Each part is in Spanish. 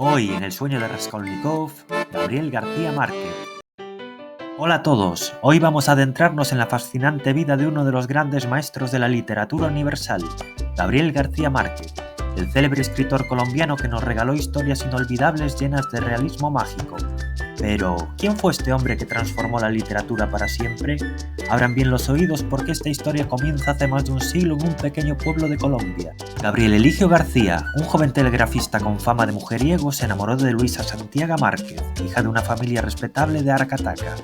Hoy en El sueño de Raskolnikov, Gabriel García Márquez. Hola a todos, hoy vamos a adentrarnos en la fascinante vida de uno de los grandes maestros de la literatura universal, Gabriel García Márquez, el célebre escritor colombiano que nos regaló historias inolvidables llenas de realismo mágico. Pero, ¿quién fue este hombre que transformó la literatura para siempre? Abran bien los oídos porque esta historia comienza hace más de un siglo en un pequeño pueblo de Colombia. Gabriel Eligio García, un joven telegrafista con fama de mujeriego, se enamoró de Luisa Santiago Márquez, hija de una familia respetable de Aracataca.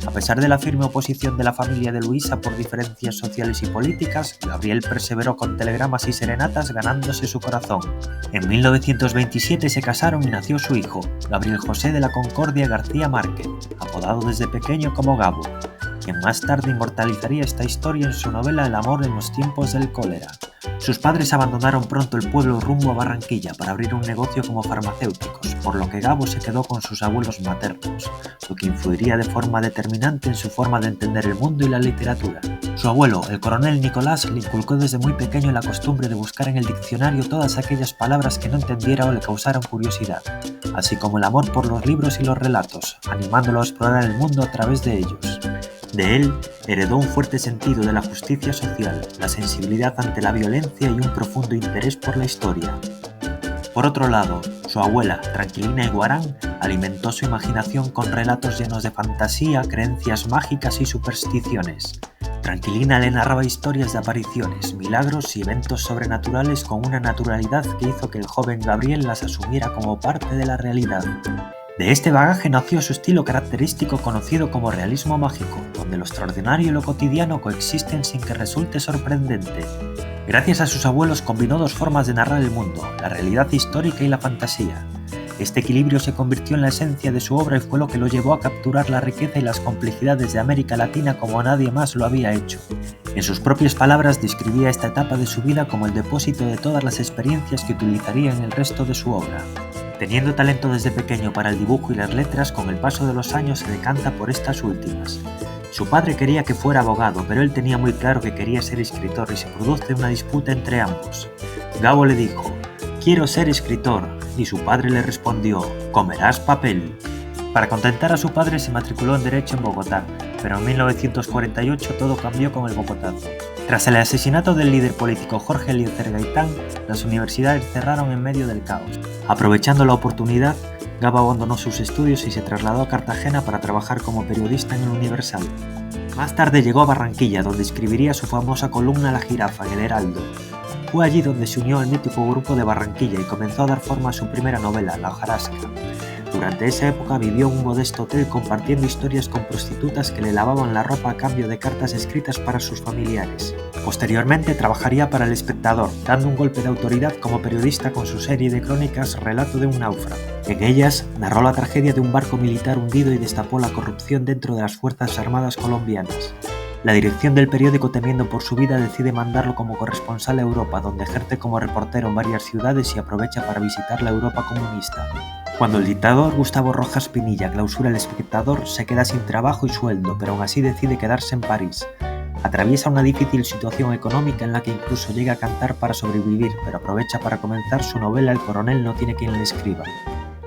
A pesar de la firme oposición de la familia de Luisa por diferencias sociales y políticas, Gabriel perseveró con telegramas y serenatas ganándose su corazón. En 1927 se casaron y nació su hijo, Gabriel José de la Concordia García Márquez, apodado desde pequeño como Gabo, quien más tarde inmortalizaría esta historia en su novela El amor en los tiempos del cólera. Sus padres abandonaron pronto el pueblo rumbo a Barranquilla para abrir un negocio como farmacéuticos, por lo que Gabo se quedó con sus abuelos maternos, lo que influiría de forma determinante en su forma de entender el mundo y la literatura. Su abuelo, el coronel Nicolás, le inculcó desde muy pequeño la costumbre de buscar en el diccionario todas aquellas palabras que no entendiera o le causaran curiosidad, así como el amor por los libros y los relatos, animándolo a explorar el mundo a través de ellos. De él heredó un fuerte sentido de la justicia social, la sensibilidad ante la violencia y un profundo interés por la historia. Por otro lado, su abuela, Tranquilina Iguarán, alimentó su imaginación con relatos llenos de fantasía, creencias mágicas y supersticiones. Tranquilina le narraba historias de apariciones, milagros y eventos sobrenaturales con una naturalidad que hizo que el joven Gabriel las asumiera como parte de la realidad. De este bagaje nació su estilo característico conocido como realismo mágico, donde lo extraordinario y lo cotidiano coexisten sin que resulte sorprendente. Gracias a sus abuelos combinó dos formas de narrar el mundo, la realidad histórica y la fantasía. Este equilibrio se convirtió en la esencia de su obra y fue lo que lo llevó a capturar la riqueza y las complejidades de América Latina como nadie más lo había hecho. En sus propias palabras describía esta etapa de su vida como el depósito de todas las experiencias que utilizaría en el resto de su obra. Teniendo talento desde pequeño para el dibujo y las letras, con el paso de los años se decanta por estas últimas. Su padre quería que fuera abogado, pero él tenía muy claro que quería ser escritor y se produce una disputa entre ambos. Gabo le dijo: «Quiero ser escritor», y su padre le respondió: «Comerás papel». Para contentar a su padre se matriculó en Derecho en Bogotá, pero en 1948 todo cambió con el Bogotazo. Tras el asesinato del líder político Jorge Eliezer Gaitán, las universidades cerraron en medio del caos. Aprovechando la oportunidad, Gabo abandonó sus estudios y se trasladó a Cartagena para trabajar como periodista en el Universal. Más tarde llegó a Barranquilla, donde escribiría su famosa columna La Jirafa en El Heraldo. Fue allí donde se unió al mítico grupo de Barranquilla y comenzó a dar forma a su primera novela, La hojarasca. Durante esa época vivió en un modesto hotel compartiendo historias con prostitutas que le lavaban la ropa a cambio de cartas escritas para sus familiares. Posteriormente trabajaría para El Espectador, dando un golpe de autoridad como periodista con su serie de crónicas Relato de un náufrago. En ellas narró la tragedia de un barco militar hundido y destapó la corrupción dentro de las Fuerzas Armadas colombianas. La dirección del periódico, temiendo por su vida, decide mandarlo como corresponsal a Europa, donde ejerce como reportero en varias ciudades y aprovecha para visitar la Europa comunista. Cuando el dictador Gustavo Rojas Pinilla clausura El Espectador, se queda sin trabajo y sueldo, pero aún así decide quedarse en París. Atraviesa una difícil situación económica en la que incluso llega a cantar para sobrevivir, pero aprovecha para comenzar su novela El coronel no tiene quien le escriba.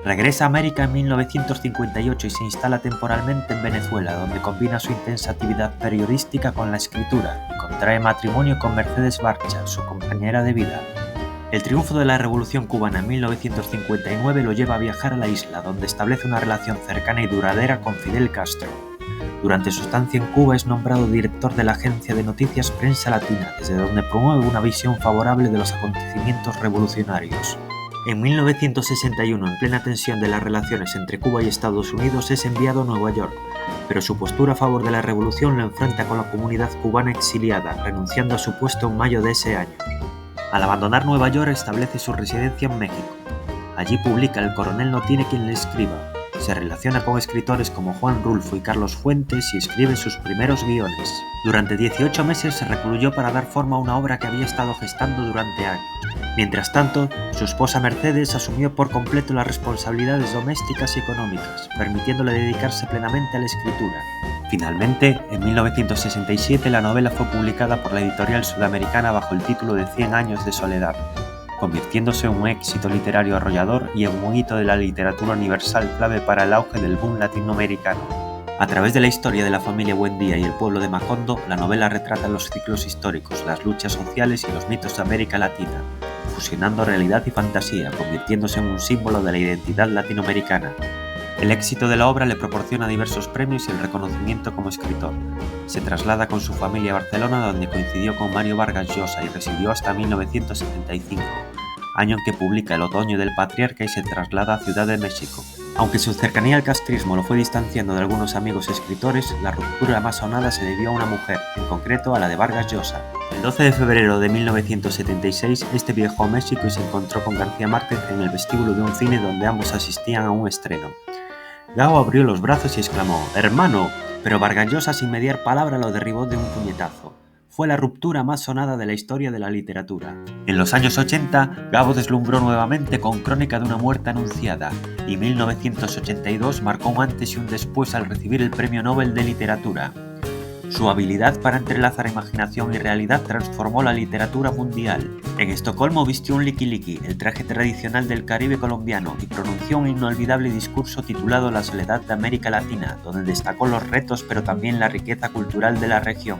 Regresa a América en 1958 y se instala temporalmente en Venezuela, donde combina su intensa actividad periodística con la escritura y contrae matrimonio con Mercedes Barcha, su compañera de vida. El triunfo de la Revolución cubana en 1959 lo lleva a viajar a la isla, donde establece una relación cercana y duradera con Fidel Castro. Durante su estancia en Cuba es nombrado director de la agencia de noticias Prensa Latina, desde donde promueve una visión favorable de los acontecimientos revolucionarios. En 1961, en plena tensión de las relaciones entre Cuba y Estados Unidos, es enviado a Nueva York, pero su postura a favor de la revolución lo enfrenta con la comunidad cubana exiliada, renunciando a su puesto en mayo de ese año. Al abandonar Nueva York establece su residencia en México. Allí publica El coronel no tiene quien le escriba. Se relaciona con escritores como Juan Rulfo y Carlos Fuentes y escribe sus primeros guiones. Durante 18 meses se recluyó para dar forma a una obra que había estado gestando durante años. Mientras tanto, su esposa Mercedes asumió por completo las responsabilidades domésticas y económicas, permitiéndole dedicarse plenamente a la escritura. Finalmente, en 1967 la novela fue publicada por la editorial sudamericana bajo el título de 100 años de soledad. convirtiéndose en un éxito literario arrollador y en un hito de la literatura universal clave para el auge del boom latinoamericano. A través de la historia de la familia Buendía y el pueblo de Macondo, la novela retrata los ciclos históricos, las luchas sociales y los mitos de América Latina, fusionando realidad y fantasía, convirtiéndose en un símbolo de la identidad latinoamericana. El éxito de la obra le proporciona diversos premios y el reconocimiento como escritor. Se traslada con su familia a Barcelona, donde coincidió con Mario Vargas Llosa y residió hasta 1975, año en que publica El otoño del patriarca y se traslada a Ciudad de México. Aunque su cercanía al castrismo lo fue distanciando de algunos amigos escritores, la ruptura más sonada se debió a una mujer, en concreto a la de Vargas Llosa. El 12 de febrero de 1976, este viajó a México y se encontró con García Márquez en el vestíbulo de un cine donde ambos asistían a un estreno. Gao abrió los brazos y exclamó: ¡Hermano! Pero Vargas Llosa, sin mediar palabra, lo derribó de un puñetazo. Fue la ruptura más sonada de la historia de la literatura. En los años 80, Gabo deslumbró nuevamente con Crónica de una muerte anunciada, y 1982 marcó un antes y un después al recibir el Premio Nobel de Literatura. Su habilidad para entrelazar imaginación y realidad transformó la literatura mundial. En Estocolmo vistió un liquiliqui, el traje tradicional del Caribe colombiano, y pronunció un inolvidable discurso titulado La soledad de América Latina, donde destacó los retos pero también la riqueza cultural de la región.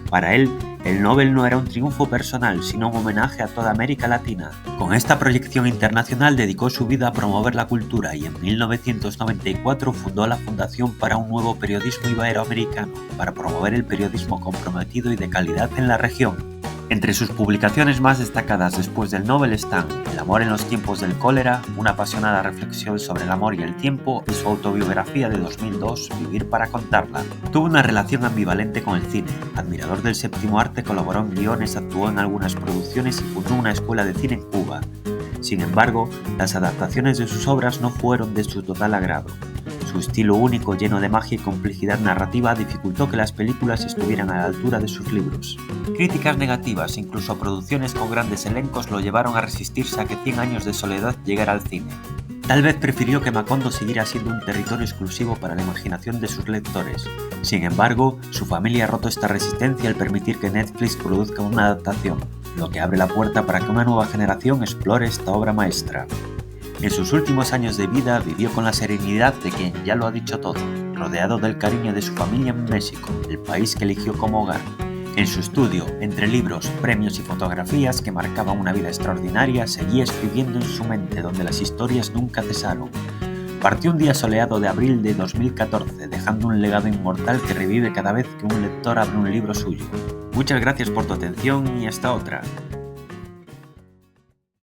Para él, el Nobel no era un triunfo personal, sino un homenaje a toda América Latina. Con esta proyección internacional dedicó su vida a promover la cultura y en 1994 fundó la Fundación para un Nuevo Periodismo Iberoamericano, para promover el periodismo comprometido y de calidad en la región. Entre sus publicaciones más destacadas después del Nobel están El amor en los tiempos del cólera, una apasionada reflexión sobre el amor y el tiempo, y su autobiografía de 2002, Vivir para contarla. Tuvo una relación ambivalente con el cine. Admirador del séptimo arte, colaboró en guiones, actuó en algunas producciones y fundó una escuela de cine en Cuba. Sin embargo, las adaptaciones de sus obras no fueron de su total agrado. Su estilo único, lleno de magia y complejidad narrativa, dificultó que las películas estuvieran a la altura de sus libros. Críticas negativas, incluso producciones con grandes elencos, lo llevaron a resistirse a que 100 años de soledad llegara al cine. Tal vez prefirió que Macondo siguiera siendo un territorio exclusivo para la imaginación de sus lectores. Sin embargo, su familia ha roto esta resistencia al permitir que Netflix produzca una adaptación, lo que abre la puerta para que una nueva generación explore esta obra maestra. En sus últimos años de vida vivió con la serenidad de quien ya lo ha dicho todo, rodeado del cariño de su familia en México, el país que eligió como hogar. En su estudio, entre libros, premios y fotografías que marcaban una vida extraordinaria, seguía escribiendo en su mente donde las historias nunca cesaron. Partió un día soleado de abril de 2014, dejando un legado inmortal que revive cada vez que un lector abre un libro suyo. Muchas gracias por tu atención y hasta otra.